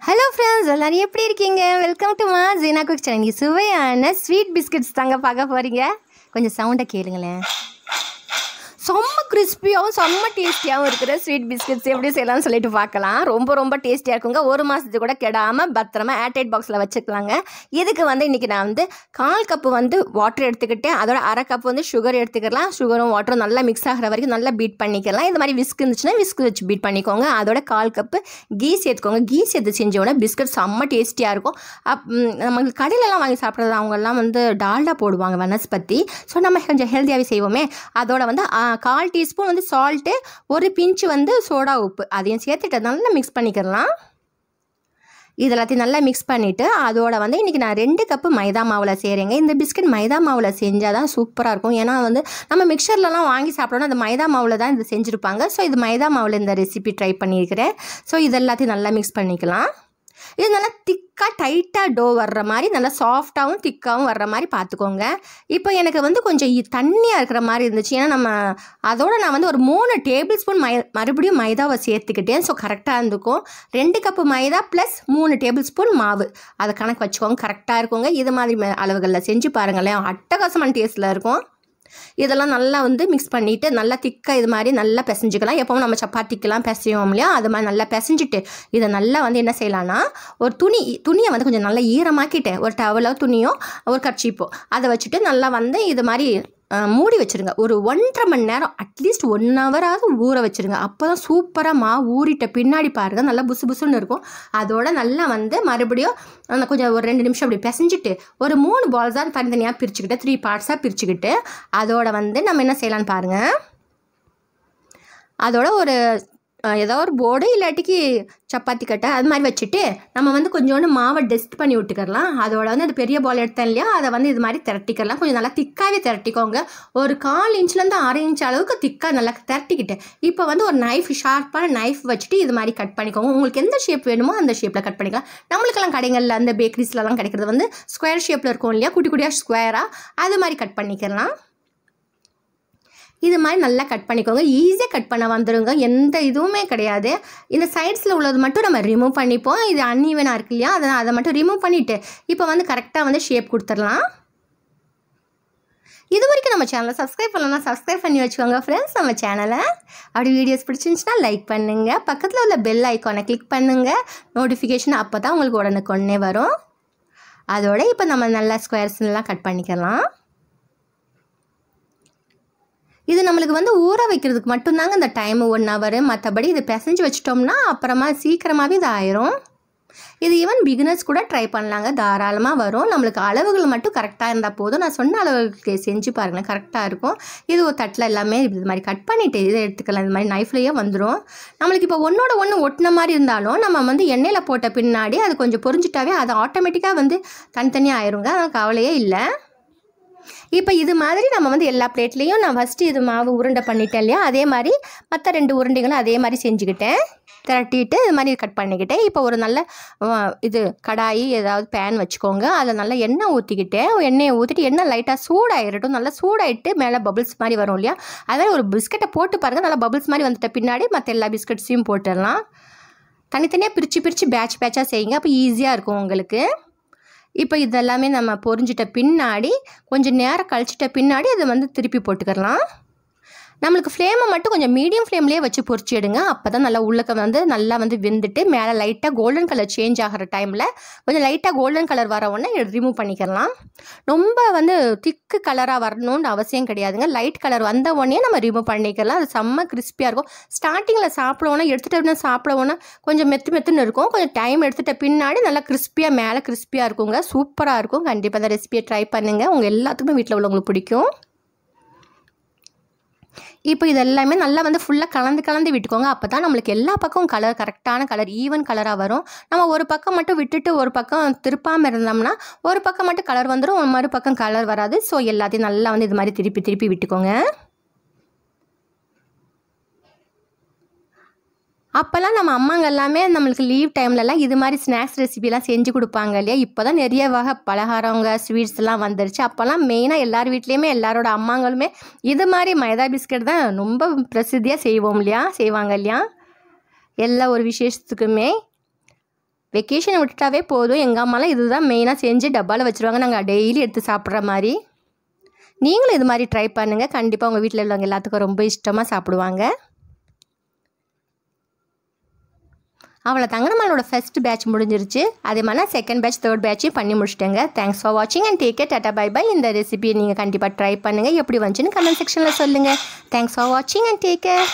Hello friends, எல்லாரும் எப்படி இருக்கீங்க? Welcome to Jeena cook channel. சுவையான ஸ்வீட் பிஸ்கட்ஸ் தாங்க பார்க்க போகிறீங்க. கொஞ்சம் சவுண்டை கேளுங்களேன். செம்ம கிறிஸ்பியாகவும் செம்ம டேஸ்டியாகவும் இருக்கிற ஸ்வீட் பிஸ்கட்ஸ் எப்படி செய்யலாம்னு சொல்லிட்டு பார்க்கலாம். ரொம்ப டேஸ்டியாக இருக்குங்க. ஒரு மாதத்துக்கு கூட கெடாமல் பத்திரமா ஏர்டைட் பாக்ஸில் வச்சுக்கலாங்க. இதுக்கு இன்றைக்கி நான் 1/4 கப்பு வாட்டர் எடுத்துக்கிட்டேன். அதோட 1/2 கப் சுகர் எடுத்துக்கலாம். சுகரும் வாட்டரும் நல்லா மிக்ஸ் ஆகிற வரைக்கும் நல்லா பீட் பண்ணிக்கலாம். இந்த மாதிரி விஸ்க் இருந்துச்சுன்னா விஸ்க் வச்சு பீட் பண்ணிக்கோங்க. அதோட 1/4 கப்பு கீ சேர்த்துக்கோங்க. கீ சேர்த்து செஞ்சோன்னா பிஸ்கட் செம்ம டேஸ்டியாக இருக்கும். நமக்கு கடையிலலாம் வாங்கி சாப்பிட்றது அவங்கெல்லாம் டால்டா போடுவாங்க, வனஸ்பதி. ஸோ நம்ம கொஞ்சம் ஹெல்த்தியாகவே செய்வோமே. அதோட 1/4 டீஸ்பூன் சால்ட்டு, ஒரு பிஞ்சு சோடா உப்பு அதையும் சேர்த்துட்டு நல்லா மிக்ஸ் பண்ணிக்கலாம். இது எல்லாத்தையும் நல்லா மிக்ஸ் பண்ணிவிட்டு அதோட இன்றைக்கி நான் 2 கப்பு மைதா மாவில் செய்கிறேங்க. இந்த பிஸ்கட் மைதா மாவில் செஞ்சால் தான் சூப்பராக இருக்கும். ஏன்னா நம்ம மிக்சர்லலாம் வாங்கி சாப்பிட்டோன்னா அந்த மைதா மாவில் தான் இது செஞ்சுருப்பாங்க. ஸோ இது மைதா மாவில் இந்த ரெசிபி ட்ரை பண்ணியிருக்கிறேன். ஸோ இது எல்லாத்தையும் நல்லா மிக்ஸ் பண்ணிக்கலாம். இது நல்லா திக்காக டைட்டாக டோ வர்ற மாதிரி நல்லா சாஃப்டாகவும் திக்காகவும் வர்ற மாதிரி பார்த்துக்கோங்க. இப்போ எனக்கு கொஞ்சம் தண்ணியாக இருக்கிற மாதிரி இருந்துச்சு. ஏன்னா நம்ம அதோட நான் ஒரு 3 டேபிள் ஸ்பூன் மறுபடியும் மைதாவை சேர்த்துக்கிட்டேன். ஸோ கரெக்டாக இருந்துக்கும். 2 கப்பு மைதா ப்ளஸ் 3 டேபிள் ஸ்பூன் மாவு, அதை கணக்கு வச்சுக்கோங்க. கரெக்டாக இருக்குங்க. இது மாதிரி அளவுகளில் செஞ்சு பாருங்களேன், அட்டகாசமான டேஸ்ட்டில் இருக்கும். இதெல்லாம் நல்லா மிக்ஸ் பண்ணிவிட்டு நல்லா திக்காக இது மாதிரி நல்லா பிசைஞ்சிக்கலாம். எப்பவும் நம்ம சப்பாத்திக்கெல்லாம் பிசையோம் இல்லையா, அது மாதிரி நல்லா பிசைஞ்சிட்டு இதை நல்லா என்ன செய்யலான்னா, ஒரு துணியை கொஞ்சம் நல்லா ஈரமாக்கிட்டு ஒரு டவலோ துணியோ ஒரு கர்ச்சீப்போ அதை வச்சுட்டு நல்லா இது மாதிரி மூடி வச்சுருங்க. ஒரு 1.5 மணி நேரம், அட்லீஸ்ட் 1 ஹவராவது ஊற வச்சுருங்க. அப்போ தான் சூப்பராக மாவு ஊறிட்ட பின்னாடி பாருங்கள் நல்லா புசு புசுன்னு இருக்கும். அதோட நல்லா மறுபடியும் கொஞ்சம் ஒரு 2 நிமிஷம் அப்படி பிசைஞ்சிட்டு ஒரு 3 பால்ஸாக தனித்தனியாக பிரிச்சுக்கிட்டு 3 பார்ட்ஸாக பிரிச்சுக்கிட்டு அதோட நம்ம என்ன செய்யலான்னு பாருங்கள். அதோட ஒரு ஏதோ ஒரு போர்டு இல்லாட்டிக்கு சப்பாத்தி கட்டை அது மாதிரி வச்சுட்டு நம்ம கொஞ்சோண்டு மாவை டெஸ்ட் பண்ணி விட்டுக்கலாம். அதோட அது பெரிய பால் எடுத்தேன் இல்லையா, அதை இது மாதிரி திரட்டிக்கலாம். கொஞ்சம் நல்லா திக்காகவே திரட்டிக்கோங்க. ஒரு 1/4 இன்ச்லேருந்து 1/2 இன்ச் அளவுக்கு திக்காக நல்லா திரட்டிக்கிட்டு இப்போ ஒரு நைஃப், ஷார்ப்பான நைஃப் வச்சுட்டு இது மாதிரி கட் பண்ணிக்கோங்க. உங்களுக்கு எந்த ஷேப் வேணுமோ அந்த ஷேப்பில் கட் பண்ணிக்கலாம். நம்மளுக்கெல்லாம் கடைகளில் அந்த பேக்கரிஸ்லலாம் கிடைக்கிறது ஸ்கொயர் ஷேப்பில் இருக்கும் இல்லையா, குட்டி குட்டியாக ஸ்கொயராக அது மாதிரி கட் பண்ணிக்கலாம். இது மாதிரி நல்லா கட் பண்ணிக்கோங்க. ஈஸியாக கட் பண்ண வந்துடுங்க, எந்த இதுவுமே கிடையாது. இந்த சைட்ஸில் உள்ளது மட்டும் நம்ம ரிமூவ் பண்ணிப்போம். இது அன்ஈவனாக இருக்கு இல்லையா, அதை மட்டும் ரிமூவ் பண்ணிவிட்டு இப்போ கரெக்டாக ஷேப் கொடுத்துடலாம். இது வரைக்கும் நம்ம சேனலை சப்ஸ்கிரைப் பண்ணலன்னா சப்ஸ்கிரைப் பண்ணி வச்சுக்கோங்க ஃப்ரெண்ட்ஸ் நம்ம சேனலை. அப்படி வீடியோஸ் பிடிச்சிருந்துச்சுன்னா லைக் பண்ணுங்கள். பக்கத்தில் உள்ள பெல் ஐக்கானை கிளிக் பண்ணுங்கள். நோட்டிஃபிகேஷன் அப்போ தான் உங்களுக்கு உடனுக்குடனே வரும். அதோட இப்போ நம்ம நல்லா ஸ்கொயர்ஸ்லாம் கட் பண்ணிக்கலாம். இது நம்மளுக்கு ஊற வைக்கிறதுக்கு மட்டும்தாங்க இந்த டைமு 1 ஹவர். மற்றபடி இது பிசைஞ்சு வச்சிட்டோம்னா அப்புறமா சீக்கிரமாகவே இது ஆயிரும். இது ஈவன் பிகினர்ஸ் கூட ட்ரை பண்ணலாங்க, தாராளமாக வரும். நம்மளுக்கு அளவுகள் மட்டும் கரெக்டாக இருந்தால் போதும். நான் சொன்ன அளவுக்கு செஞ்சு பாருங்களேன், கரெக்டாக இருக்கும். இது ஒரு தட்டில் எல்லாமே இது மாதிரி கட் பண்ணிவிட்டு இதை எடுத்துக்கலாம். இது மாதிரி நைஃப்லேயே வந்துடும். நம்மளுக்கு இப்போ ஒன்றோட ஒன்று ஒட்டின மாதிரி இருந்தாலும் நம்ம எண்ணெயில் போட்ட பின்னாடி அது கொஞ்சம் பொரிஞ்சிட்டாவே அது ஆட்டோமேட்டிக்காக தனித்தனியாக ஆயிருங்க. அதனால் கவலையே இல்லை. இப்போ இது மாதிரி நம்ம எல்லா பிளேட்லேயும் நான் ஃபஸ்ட்டு இது மாவு உருண்டை பண்ணிட்டேன் இல்லையா, அதே மாதிரி மற்ற 2 உருண்டைகளும் அதே மாதிரி செஞ்சுக்கிட்டேன். திரட்டிட்டு இது மாதிரி கட் பண்ணிக்கிட்டேன். இப்போ ஒரு நல்ல இது கடாயி ஏதாவது பேன் வச்சுக்கோங்க. அதில் நல்லா எண்ணெய் ஊற்றிக்கிட்டேன். எண்ணெயை ஊற்றிட்டு எண்ணெய் லைட்டாக சூடாயிடட்டும். நல்லா சூடாயிட்டு மேலே பபிள்ஸ் மாதிரி வரும் இல்லையா, அதே ஒரு பிஸ்கட்டை போட்டு பாருங்கள். நல்லா பபிள்ஸ் மாதிரி வந்துட்ட பின்னாடி மற்ற எல்லா பிஸ்கட்ஸையும் போட்டுடலாம். தனித்தனியாக பிரித்து பேட்சாக செய்யுங்க, அப்போ ஈஸியாக இருக்கும் உங்களுக்கு. இப்போ இதெல்லாமே நம்ம பொரிஞ்சிட்ட பின்னாடி கொஞ்சம் நேரம் கழிச்சிட்ட பின்னாடி அதை திருப்பி போட்டுக்கலாம். நம்மளுக்கு ஃப்ளேமை மட்டும் கொஞ்சம் மீடியம் ஃப்ளேம்லேயே வச்சு பொரிச்சு எடுங்க. அப்போ தான் நல்லா உள்ளக்க நல்லா வெந்துட்டு மேலே லைட்டாக கோல்டன் கலர் சேஞ்ச் ஆகிற டைமில் கொஞ்சம் லைட்டாக கோல்டன் கலர் வர உடனே ரிமூவ் பண்ணிக்கலாம். ரொம்ப திக்கு கலராக வரணும்னு அவசியம் கிடையாதுங்க. லைட் கலர் வந்த உடனே நம்ம ரிமூவ் பண்ணிக்கலாம். அது செம்ம கிறிஸ்பியாக இருக்கும். ஸ்டார்டிங்கில் சாப்பிடுவோன்னா எடுத்துகிட்டு சாப்பிடுவோன்னா கொஞ்சம் மெத்துன்னு இருக்கும். கொஞ்சம் டைம் எடுத்துகிட்ட பின்னாடி நல்லா கிறிஸ்பியாக மேலே கிறிஸ்பியாக இருக்குங்க. சூப்பராக இருக்கும். கண்டிப்பாக அந்த ரெசிபியை ட்ரை பண்ணுங்கள். உங்கள் எல்லாத்துக்குமே வீட்டில் உள்ளவங்களுக்கு பிடிக்கும். இப்போ இதெல்லாமே நல்லா ஃபுல்லாக கலந்து விட்டுக்கோங்க. அப்போ தான் நம்மளுக்கு எல்லா பக்கமும் கலர் கரெக்டான கலர் ஈவன் கலராக வரும். நம்ம ஒரு பக்கம் மட்டும் விட்டுட்டு ஒரு பக்கம் திருப்பாமல் இருந்தோம்னா ஒரு பக்கம் மட்டும் கலர் வந்துடும், ஒரு மறுபக்கம் கலர் வராது. ஸோ எல்லாத்தையும் நல்லா இது மாதிரி திருப்பி விட்டுக்கோங்க. அப்போல்லாம் நம்ம அம்மாங்க எல்லாமே நம்மளுக்கு லீவ் டைம்லலாம் இது மாதிரி ஸ்நாக்ஸ் ரெசிபிலாம் செஞ்சு கொடுப்பாங்க இல்லையா. இப்போ தான் நிறைய வகை பலகாரங்க ஸ்வீட்ஸ்லாம் வந்துருச்சு. அப்போல்லாம் மெயினாக எல்லார் வீட்லேயுமே எல்லாரோட அம்மாங்களுமே இது மாதிரி மைதா பிஸ்கட் தான் ரொம்ப பிரசித்தியாக செய்வாங்க இல்லையா. எல்லா ஒரு விசேஷத்துக்குமே வெக்கேஷனை விட்டுட்டாவே போதும், எங்கள் அம்மாலாம் இதுதான் மெயினாக செஞ்சு டப்பாவில் வச்சுருவாங்க, நாங்கள் டெய்லி எடுத்து சாப்பிட்ற மாதிரி. நீங்களும் இது மாதிரி ட்ரை பண்ணுங்கள், கண்டிப்பாக உங்கள் வீட்டில் உள்ளவங்க எல்லாத்துக்கும் ரொம்ப இஷ்டமாக சாப்பிடுவாங்க. அவ்வளோ தாங்க, நம்மளோட ஃபர்ஸ்ட் பேட்ச் முடிஞ்சிருச்சு. அதே மாதிரி நான் செகண்ட் பேட்ச் தேர்ட் பேட்சையும் பண்ணி முடிச்சிட்டேங்க. தேங்க்ஸ் ஃபார் வாட்சிங் அண்ட் டேக் கேர், டாடா பை பை. இந்த ரெசிபியை நீங்கள் கண்டிப்பாக ட்ரை பண்ணுங்கள், எப்படி வந்துச்சுன்னு கமெண்ட் செக்ஷனில் சொல்லுங்கள். தேங்க்ஸ் ஃபார் வாட்சிங் அண்ட் டேக் கேர்.